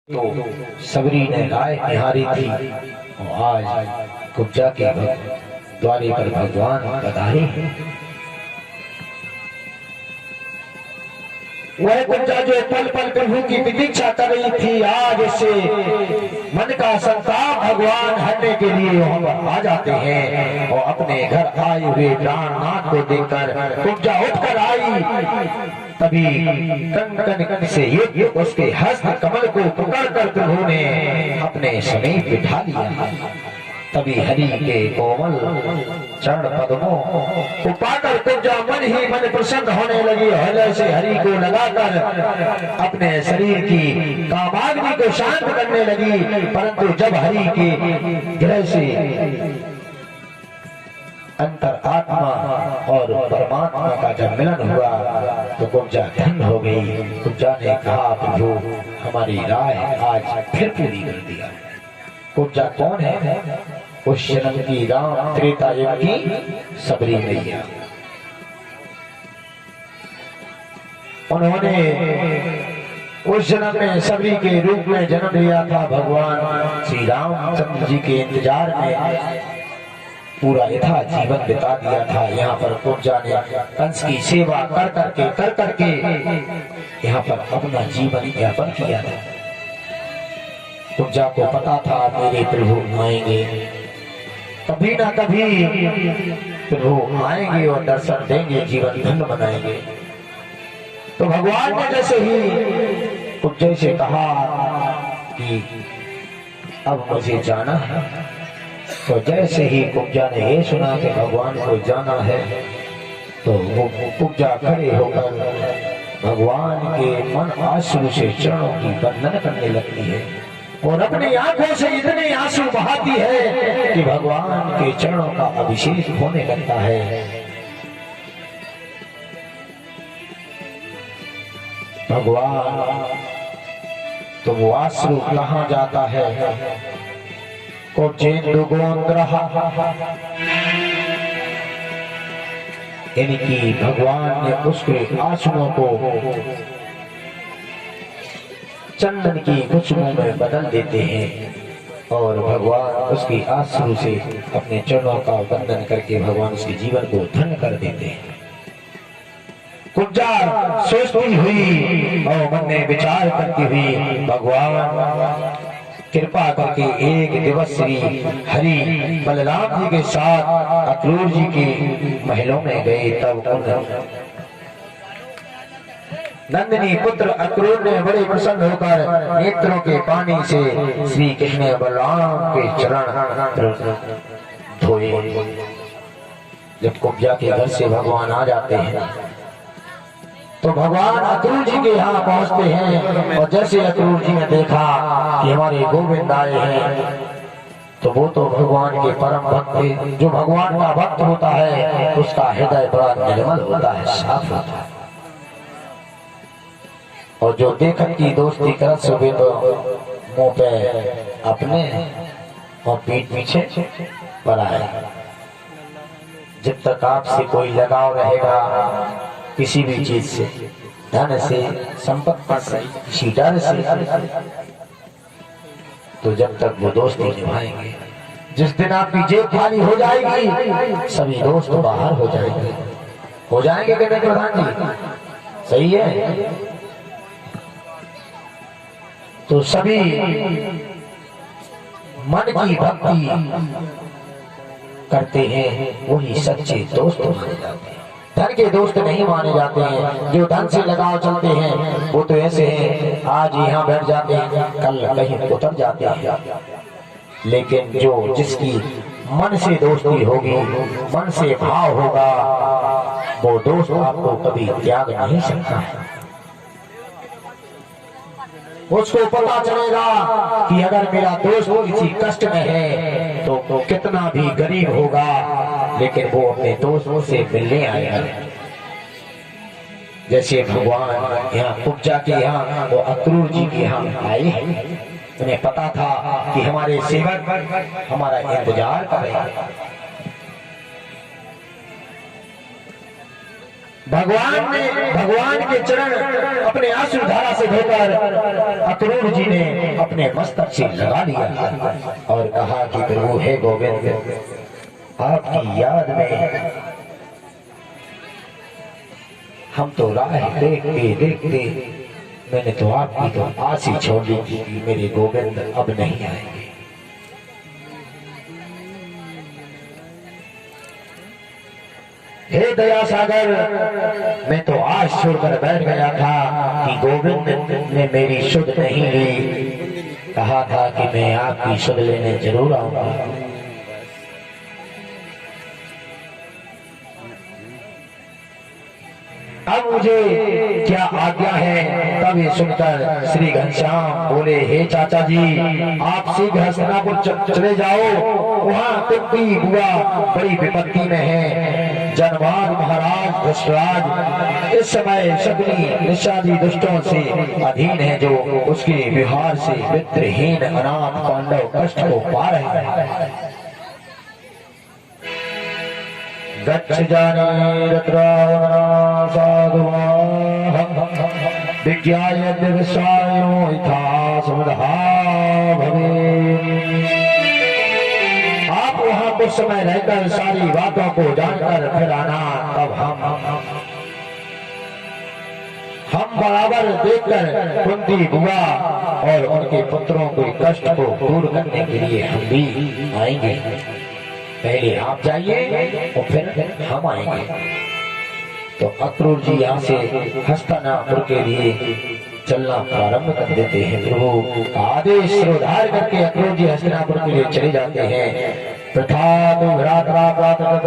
तो सबरी ने राय निहारी थी और आज कुब्जा के द्वारे पर भगवान पधारे। वह कुब्जा जो पल पल प्रभु की प्रतीक्षा कर रही थी, आज से मन का संताप भगवान हटने के लिए वहां पर आ जाते हैं और अपने घर आए हुए प्राणनाथ को देखकर कुब्जा उठकर आई। तभी कन कन से ये उसके हस्त कमल को पकड़कर प्रभु ने अपने समीप बिठा लिया। तभी हरि के कोमल चरण पद्मों को पाकर कुब्जा मन ही मन प्रसन्न होने लगी। हृदय से हरि को लगाकर अपने शरीर की कामाग्नि को शांत करने लगी। परंतु जब हरि के हृदय से अंतर आत्मा और परमात्मा का जब मिलन हुआ तो कुब्जा धन्य हो गई। कुब्जा ने कहा, प्रभु हमारी राय आज फिर पूरी कर दिया। कुब्जा कौन है? उस जन्म की राम त्रेता युग की सबरी मैया। उन्होंने उस जन्म में सबरी के रूप में जन्म लिया था। भगवान श्री रामचंद्र जी के इंतजार में पूरा यथा जीवन बिता दिया था। यहाँ पर कुब्जा ने कंस की सेवा कर करके यहाँ पर अपना जीवन यापन किया था। कुब्जा को पता था मेरे प्रभु आएंगे, कभी ना कभी प्रभु आएंगे और दर्शन देंगे, जीवन धन्य बनाएंगे। तो भगवान ने जैसे ही कुब्जा से कहा कि अब मुझे जाना है, तो जैसे ही कुब्जा ने ये सुना कि भगवान को जाना है तो वो कुब्जा खड़े होकर भगवान के मन आंसू से चरणों की वंदना करने लगती है और अपनी आंखों से इतने आंसू बहाती है कि भगवान के चरणों का अभिषेक होने लगता है। भगवान तो वो आंसू कहाँ जाता है? यानी कि भगवान ने उसके आंसुओं को चंदन की खुशबू में बदल देते हैं और भगवान उसकी आंसू से अपने चरणों का वंदन करके भगवान उसके जीवन को धन्य कर देते हैं। कुब्जा सोचती हुई और मन में विचार करती हुई भगवान कृपा करके एक दिवस श्री हरि बलराम जी के साथ अक्रूर जी के महलों में गए। तब नंदिनी पुत्र अक्रूर ने बड़े प्रसन्न होकर नेत्रों के पानी से श्री कृष्ण बलराम के चरण धोए। जब कुब्जा के घर से भगवान आ जाते हैं तो भगवान अक्रूर जी के यहाँ पहुँचते हैं और जैसे अक्रूर जी ने देखा कि हमारे गोविंद आए हैं तो वो तो भगवान के परम भक्त थे। जो भगवान का भक्त होता है उसका हृदय बड़ा निर्मल होता है, साफ होता है और जो देखत की दोस्ती करत सुबह तो मुंह पे अपने और पीठ पीछे पड़ा है। जब तक आपसे कोई लगाव रहेगा किसी भी चीज से, धन से, संपत्ति से, किसी डर से, तो जब तक वो दोस्ती निभाएंगे, जिस दिन आपकी जेब खाली हो जाएगी सभी दोस्त बाहर हो जाएंगे। हो जाएंगे कि नहीं प्रधान जी? सही है। तो सभी मन की भक्ति करते हैं वही सच्चे दोस्त माने जाते हैं। धन के दोस्त नहीं माने जाते हैं। जो धन से लगाव चलते हैं वो तो ऐसे हैं, आज यहाँ बैठ जाते हैं कल कहीं उतर जाते हैं। लेकिन जो जिसकी मन से दोस्ती होगी, मन से भाव होगा, वो दोस्त आपको कभी त्याग नहीं सकता है। उसको पता चलेगा कि अगर मेरा दोस्त किसी कष्ट में है तो कितना भी गरीब होगा लेकिन वो अपने दोस्तों से मिलने आएगा। जैसे भगवान यहाँ कुब्जा के यहाँ वो अक्रूर जी के यहाँ आए हैं, उन्हें पता था कि हमारे सेवक हमारा इंतजार कर रहे हैं। भगवान के चरण अपने आंसू धारा से धोकर अक्रूर जी ने अपने मस्तक से लगा लिया और कहा कि प्रभु हे गोविंद, आपकी याद में हम तो राह देखते देखते मैंने तो आपकी तो आस ही छोड़ दी कि मेरे गोविंद अब नहीं आएंगे। हे दया सागर, मैं तो आज छोड़कर बैठ गया था कि गोविंद ने मेरी सुध नहीं ली। कहा था कि मैं आपकी सुध लेने जरूर आऊंगा। अब मुझे क्या आज्ञा है? तब ये सुनकर श्री घनश्याम बोले, हे चाचा जी, आप शीघ्र हस्तिनापुर चले जाओ। वहाँ कुंती बुआ बड़ी विपत्ति में है। जनवाद महाराज धृतराज इस समय शकुनी निषादी दुष्टों से अधीन है, जो उसके व्यवहार से मित्रहीन अनाथ पांडव कष्ट को पा रहे हैं। गच्छ जाने विज्ञाय दिवसायो यथा समदहा भवे। आप वहां कुछ समय रहकर सारी बातों को जानकर फिर आना। तब हम बराबर देखकर कुंती बुआ और उनके पुत्रों के कष्ट को दूर करने के लिए हम भी आएंगे। पहले आप जाइए और फिर हम आएंगे। तो अक्रूर जी यहाँ से हस्तिनापुर के लिए चलना प्रारंभ कर देते हैं। प्रभु आदेश श्रोधार करके अक्रूर जी हस्तिनापुर के लिए चले जाते हैं। प्रथा तो भ्रात्रा प्रातः